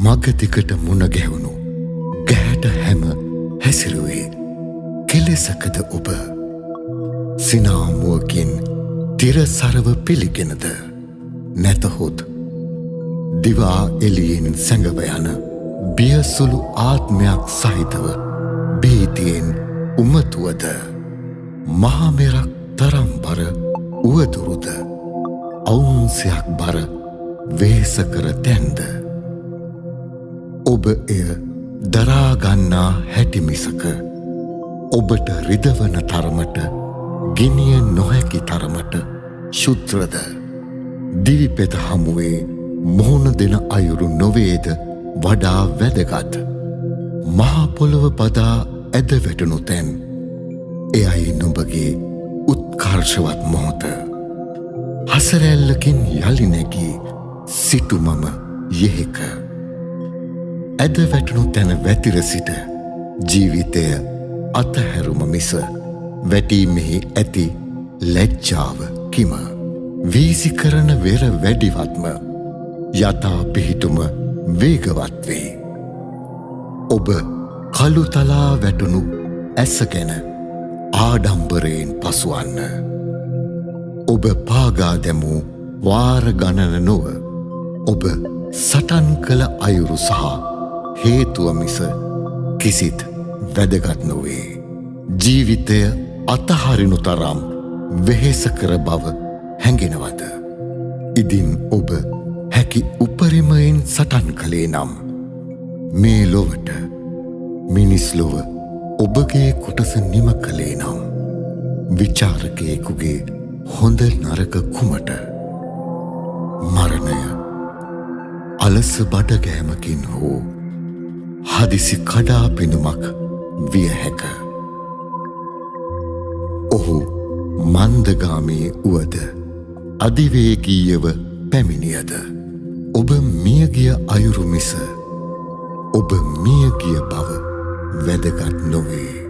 මගදිකට මුණ ගැහුණු ගැහැට හැම හැසිරුවේ කෙලෙසකද ඔබ සිනාමුවකින් තිරසරව පිළිගෙනද නැතහොත් දිවා එලියෙන් සැඟව යන බියසුළු ආත්මයක් සහිතව බීතියෙන් උමතුවද මහමෙරක් තරම් බර උවදුරුද අවුන්සයක් බර වේසකර තැන්ද ඔබ එය දරාගන්නා හැටිමිසක ඔබට රිදවන තරමට ගිනිය නොහැකි තරමට ශුද්‍රද දිවිපෙත හමුවේ මුහුණ දෙන අයුරු නොවේද වඩා වැදගත් මහපොළොව පදා ඇද වැටුණු තැන් එයයි නුඹගේ උත්කර්ෂවත් මොහොත හසරැල්ලකින් යළි නැගී සිටු මම යෙහෙක ඇද වැටුණු තැන වැතිර සිට ජීවිතය අතහැරුම මිස වැටීමෙහි ඇති ලැජ්ජාව කිම වීසි කරන වෙර වැඩිවත්ම යථා පිහිටුම වේගවත් වේ ඔබ කළු තලා වැටුණු ඇස ගැන ආඩම්බරයෙන් පසුවන්න ඔබ පාගා දැමූ වාර ගණන නොව ඔබ සටන් කළ අයුරු සහ හේතුව මිස කිසිත් වැදගත් නොවේ ජීවිතය අතහරිනු තරම් වෙහෙසකර බව හැඟෙනවද ඉදින් ඔබ හැකි උපරිමයෙන් සටන් කළේ නම් මේ ලොවට මිනිස් ලොව ඔබගේ කොටස නිම කළේ නම් විචාරකයෙකුගේ හොඳ නරක කුමට මරණය අලස බඩගෑමකින් හෝ හදිසි කඩා පෙනුමක් විය හැක ඔහු මන්දගාමී වුවද අධිවේගීයව පැමිණියද ඔබ මියගිය අයුරු මිස ඔබ මියගිය බව වැදගත් නොවේ